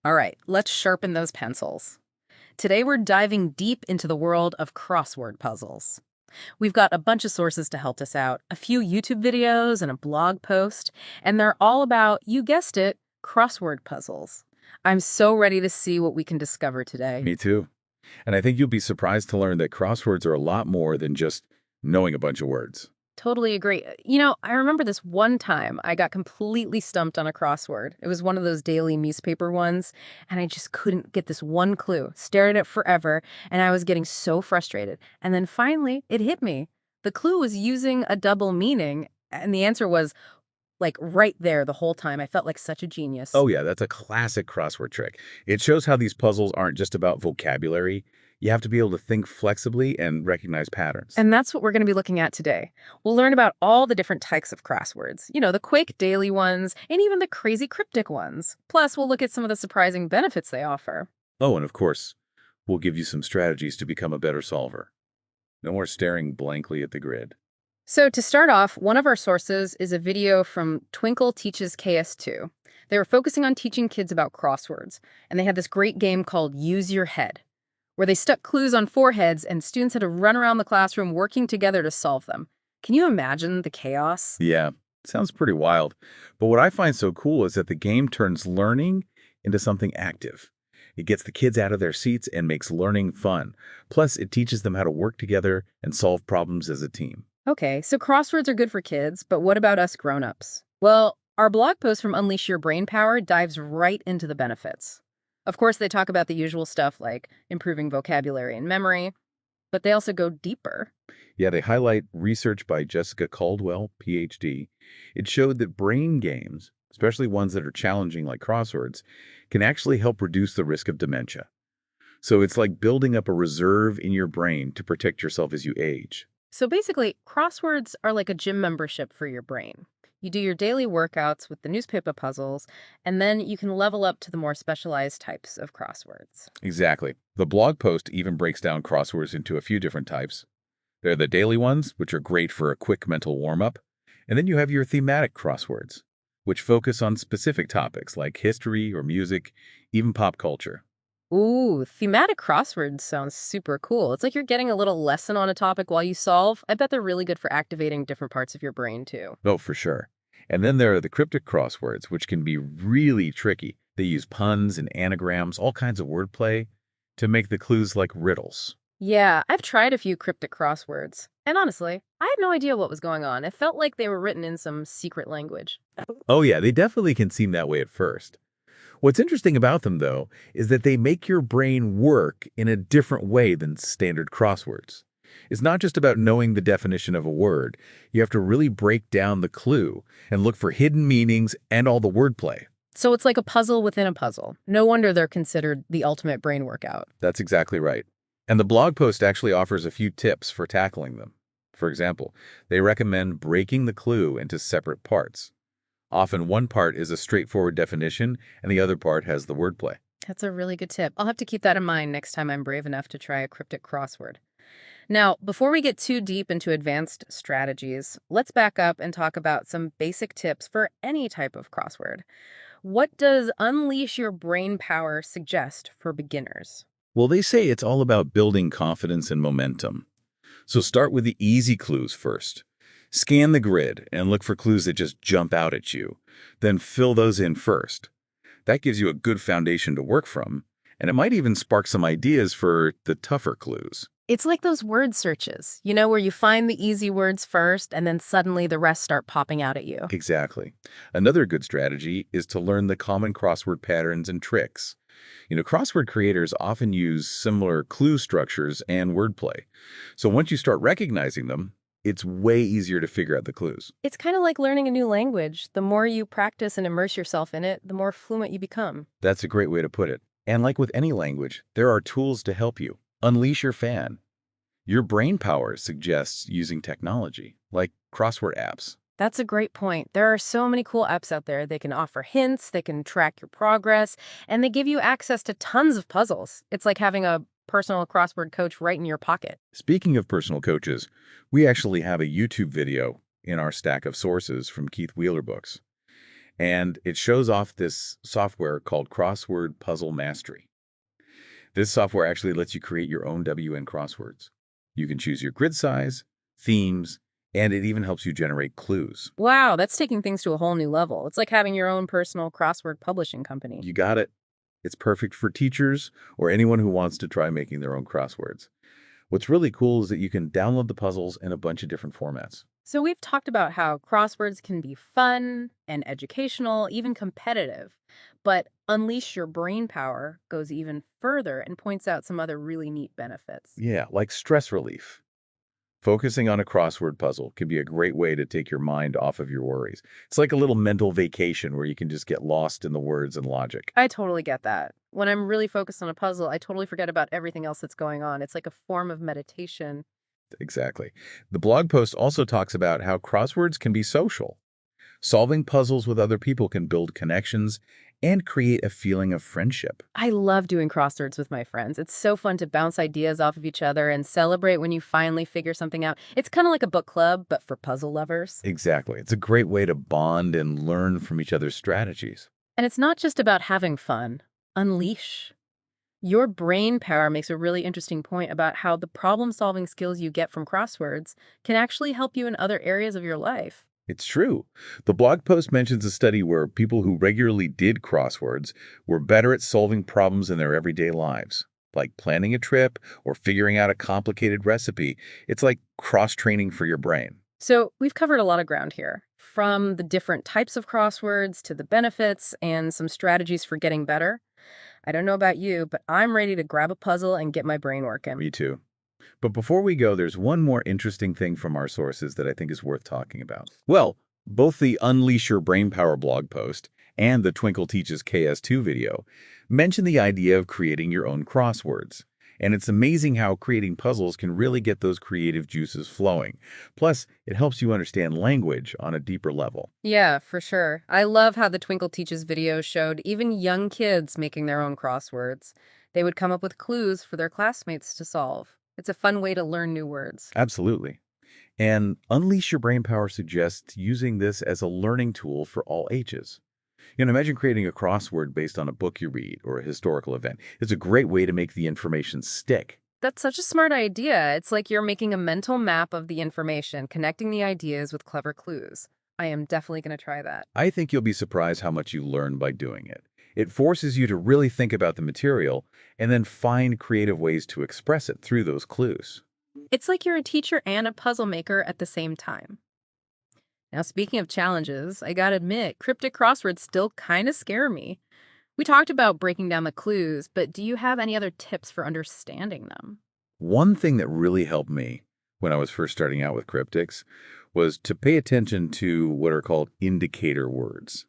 All right, let's sharpen those pencils. Today we're diving deep into the world of crossword puzzles. We've got a bunch of sources to help us out, a few YouTube videos and a blog post, and they're all about, you guessed it, crossword puzzles. I'm so ready to see what we can discover today. Me too. And I think you'll be surprised to learn that crosswords are a lot more than just knowing a bunch of words. Totally agree. I remember this one time I got completely stumped on a crossword. It was one of those daily newspaper ones, and I just couldn't get this one clue. Stared at it forever, and I was getting so frustrated. And then finally, it hit me. The clue was using a double meaning, and the answer was like right there the whole time. I felt like such a genius. Oh yeah, that's a classic crossword trick. It shows how these puzzles aren't just about vocabulary. You have to be able to think flexibly and recognize patterns. And that's what we're going to be looking at today. We'll learn about all the different types of crosswords, the quick daily ones, and even the crazy cryptic ones. Plus, we'll look at some of the surprising benefits they offer. Oh, and of course, we'll give you some strategies to become a better solver. No more staring blankly at the grid. So to start off, one of our sources is a video from Twinkle Teaches KS2. They were focusing on teaching kids about crosswords, and they had this great game called Use Your Head, where they stuck clues on foreheads and students had to run around the classroom working together to solve them. Can you imagine the chaos? Yeah, sounds pretty wild. But what I find so cool is that the game turns learning into something active. It gets the kids out of their seats and makes learning fun. Plus, it teaches them how to work together and solve problems as a team. Okay, so crosswords are good for kids, but what about us grown-ups? Well, our blog post from Unleash Your Brainpower dives right into the benefits. Of course, they talk about the usual stuff like improving vocabulary and memory, but they also go deeper. Yeah, they highlight research by Jessica Caldwell, PhD. It showed that brain games, especially ones that are challenging like crosswords, can actually help reduce the risk of dementia. So it's like building up a reserve in your brain to protect yourself as you age. So basically, crosswords are like a gym membership for your brain. You do your daily workouts with the newspaper puzzles, and then you can level up to the more specialized types of crosswords. Exactly. The blog post even breaks down crosswords into a few different types. There are the daily ones, which are great for a quick mental warm-up. And then you have your thematic crosswords, which focus on specific topics like history or music, even pop culture. Ooh, thematic crosswords sounds super cool. It's like you're getting a little lesson on a topic while you solve. I bet they're really good for activating different parts of your brain, too. Oh, for sure. And then there are the cryptic crosswords, which can be really tricky. They use puns and anagrams, all kinds of wordplay, to make the clues like riddles. Yeah, I've tried a few cryptic crosswords. And honestly, I had no idea what was going on. It felt like they were written in some secret language. Oh yeah, they definitely can seem that way at first. What's interesting about them, though, is that they make your brain work in a different way than standard crosswords. It's not just about knowing the definition of a word. You have to really break down the clue and look for hidden meanings and all the wordplay. So it's like a puzzle within a puzzle. No wonder they're considered the ultimate brain workout. That's exactly right. And the blog post actually offers a few tips for tackling them. For example, they recommend breaking the clue into separate parts. Often one part is a straightforward definition and the other part has the wordplay. That's a really good tip. I'll have to keep that in mind next time I'm brave enough to try a cryptic crossword. Now, before we get too deep into advanced strategies, let's back up and talk about some basic tips for any type of crossword. What does Unleash Your Brain Power suggest for beginners? Well, they say it's all about building confidence and momentum. So start with the easy clues first. Scan the grid and look for clues that just jump out at you. Then fill those in first. That gives you a good foundation to work from, and it might even spark some ideas for the tougher clues. It's like those word searches, where you find the easy words first and then suddenly the rest start popping out at you. Exactly. Another good strategy is to learn the common crossword patterns and tricks. Crossword creators often use similar clue structures and wordplay. So once you start recognizing them, it's way easier to figure out the clues. It's kind of like learning a new language. The more you practice and immerse yourself in it, the more fluent you become. That's a great way to put it. And like with any language, there are tools to help you. Unleash your fan. Your brain power suggests using technology, like crossword apps. That's a great point. There are so many cool apps out there. They can offer hints, they can track your progress, and they give you access to tons of puzzles. It's like having a personal crossword coach right in your pocket. Speaking of personal coaches, we actually have a YouTube video in our stack of sources from Keith Wheeler books. And it shows off this software called Crossword Puzzle Mastery. This software actually lets you create your own WN crosswords. You can choose your grid size, themes, and it even helps you generate clues. Wow, that's taking things to a whole new level. It's like having your own personal crossword publishing company. You got it. It's perfect for teachers or anyone who wants to try making their own crosswords. What's really cool is that you can download the puzzles in a bunch of different formats. So we've talked about how crosswords can be fun and educational, even competitive. But Unleash Your Brain Power goes even further and points out some other really neat benefits. Yeah, like stress relief. Focusing on a crossword puzzle can be a great way to take your mind off of your worries. It's like a little mental vacation where you can just get lost in the words and logic. I totally get that. When I'm really focused on a puzzle, I totally forget about everything else that's going on. It's like a form of meditation. Exactly. The blog post also talks about how crosswords can be social. Solving puzzles with other people can build connections and create a feeling of friendship. I love doing crosswords with my friends. It's so fun to bounce ideas off of each other and celebrate when you finally figure something out. It's kind of like a book club, but for puzzle lovers. Exactly. It's a great way to bond and learn from each other's strategies. And it's not just about having fun. Unleash. Your brain power makes a really interesting point about how the problem-solving skills you get from crosswords can actually help you in other areas of your life. It's true. The blog post mentions a study where people who regularly did crosswords were better at solving problems in their everyday lives, like planning a trip or figuring out a complicated recipe. It's like cross-training for your brain. So we've covered a lot of ground here, from the different types of crosswords to the benefits and some strategies for getting better. I don't know about you, but I'm ready to grab a puzzle and get my brain working. Me too. But before we go, there's one more interesting thing from our sources that I think is worth talking about. Well, both the Unleash Your Brainpower blog post and the Twinkle Teaches KS2 video mention the idea of creating your own crosswords. And it's amazing how creating puzzles can really get those creative juices flowing. Plus, it helps you understand language on a deeper level. Yeah, for sure. I love how the Twinkle Teaches video showed even young kids making their own crosswords. They would come up with clues for their classmates to solve. It's a fun way to learn new words. Absolutely. And Unleash Your Brainpower suggests using this as a learning tool for all ages. Imagine creating a crossword based on a book you read or a historical event. It's a great way to make the information stick. That's such a smart idea. It's like you're making a mental map of the information, connecting the ideas with clever clues. I am definitely going to try that. I think you'll be surprised how much you learn by doing it. It forces you to really think about the material and then find creative ways to express it through those clues. It's like you're a teacher and a puzzle maker at the same time. Now, speaking of challenges, I gotta admit, cryptic crosswords still kind of scare me. We talked about breaking down the clues, but do you have any other tips for understanding them? One thing that really helped me when I was first starting out with cryptics was to pay attention to what are called indicator words.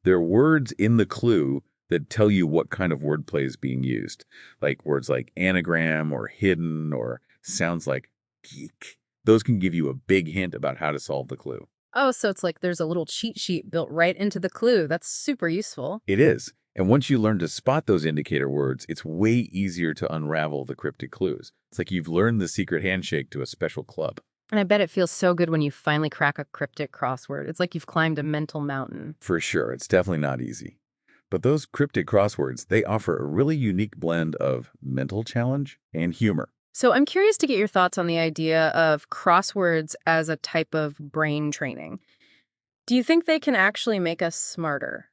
They're words in the clue that tell you what kind of wordplay is being used, like words like anagram or hidden or sounds like geek. Those can give you a big hint about how to solve the clue. Oh, so it's like there's a little cheat sheet built right into the clue. That's super useful. It is. And once you learn to spot those indicator words, it's way easier to unravel the cryptic clues. It's like you've learned the secret handshake to a special club. And I bet it feels so good when you finally crack a cryptic crossword. It's like you've climbed a mental mountain. For sure, it's definitely not easy. But those cryptic crosswords, they offer a really unique blend of mental challenge and humor. So I'm curious to get your thoughts on the idea of crosswords as a type of brain training. Do you think they can actually make us smarter?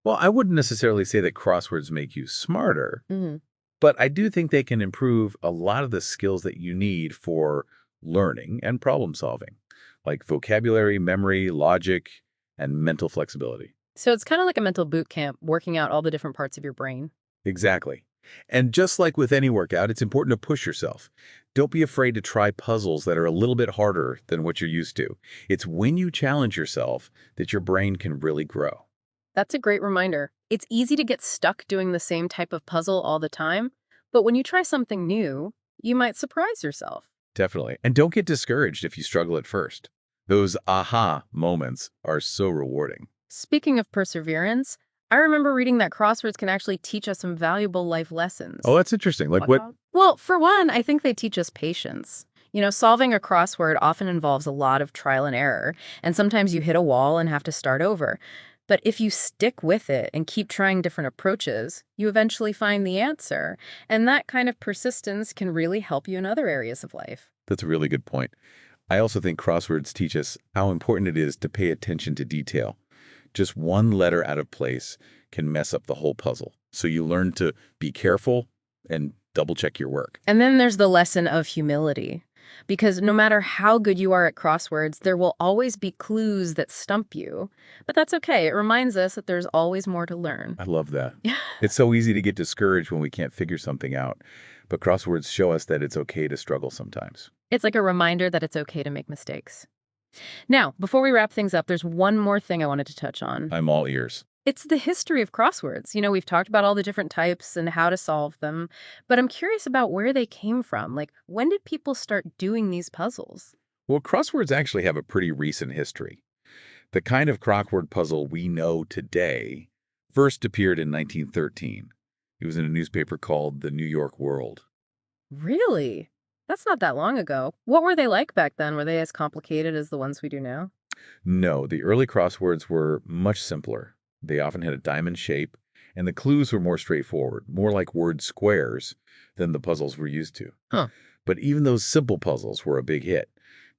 Well, I wouldn't necessarily say that crosswords make you smarter, Hmm. but I do think they can improve a lot of the skills that you need for learning and problem solving, like vocabulary, memory, logic, and mental flexibility. So it's kind of like a mental boot camp, working out all the different parts of your brain. Exactly. And just like with any workout, it's important to push yourself. Don't be afraid to try puzzles that are a little bit harder than what you're used to. It's when you challenge yourself that your brain can really grow. That's a great reminder. It's easy to get stuck doing the same type of puzzle all the time, but when you try something new, you might surprise yourself. Definitely. And don't get discouraged if you struggle at first. Those aha moments are so rewarding. Speaking of perseverance, I remember reading that crosswords can actually teach us some valuable life lessons. Oh, that's interesting. Like what? Well, for one, I think they teach us patience. Solving a crossword often involves a lot of trial and error, and sometimes you hit a wall and have to start over. But if you stick with it and keep trying different approaches, you eventually find the answer. And that kind of persistence can really help you in other areas of life. That's a really good point. I also think crosswords teach us how important it is to pay attention to detail. Just one letter out of place can mess up the whole puzzle. So you learn to be careful and double check your work. And then there's the lesson of humility. Because no matter how good you are at crosswords, there will always be clues that stump you. But that's okay. It reminds us that there's always more to learn. I love that. It's so easy to get discouraged when we can't figure something out. But crosswords show us that it's okay to struggle sometimes. It's like a reminder that it's okay to make mistakes. Now, before we wrap things up, there's one more thing I wanted to touch on. I'm all ears. It's the history of crosswords. We've talked about all the different types and how to solve them, but I'm curious about where they came from. Like, when did people start doing these puzzles? Well, crosswords actually have a pretty recent history. The kind of crossword puzzle we know today first appeared in 1913. It was in a newspaper called the New York World. Really? That's not that long ago. What were they like back then? Were they as complicated as the ones we do now? No, the early crosswords were much simpler. They often had a diamond shape, and the clues were more straightforward, more like word squares than the puzzles we're used to. Huh. But even those simple puzzles were a big hit.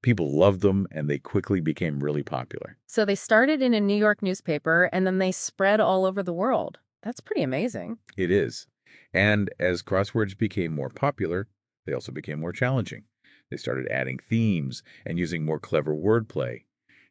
People loved them, and they quickly became really popular. So they started in a New York newspaper, and then they spread all over the world. That's pretty amazing. It is. And as crosswords became more popular, they also became more challenging. They started adding themes and using more clever wordplay.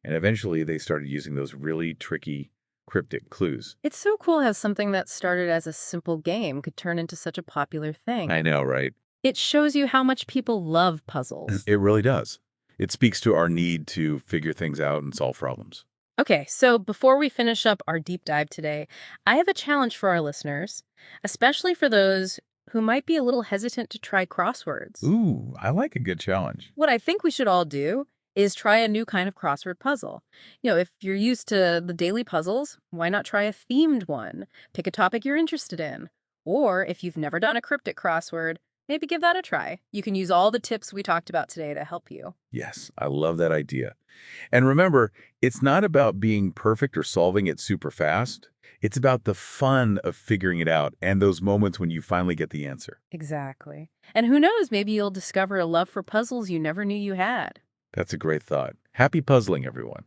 And eventually, they started using those really tricky, cryptic clues. It's so cool how something that started as a simple game could turn into such a popular thing. I know, right? It shows you how much people love puzzles. It really does. It speaks to our need to figure things out and solve problems. Okay, so before we finish up our deep dive today, I have a challenge for our listeners, especially for those who might be a little hesitant to try crosswords. Ooh, I like a good challenge. What I think we should all do is try a new kind of crossword puzzle. If you're used to the daily puzzles, why not try a themed one? Pick a topic you're interested in. Or if you've never done a cryptic crossword, maybe give that a try. You can use all the tips we talked about today to help you. Yes, I love that idea. And remember, it's not about being perfect or solving it super fast. It's about the fun of figuring it out and those moments when you finally get the answer. Exactly. And who knows, maybe you'll discover a love for puzzles you never knew you had. That's a great thought. Happy puzzling, everyone.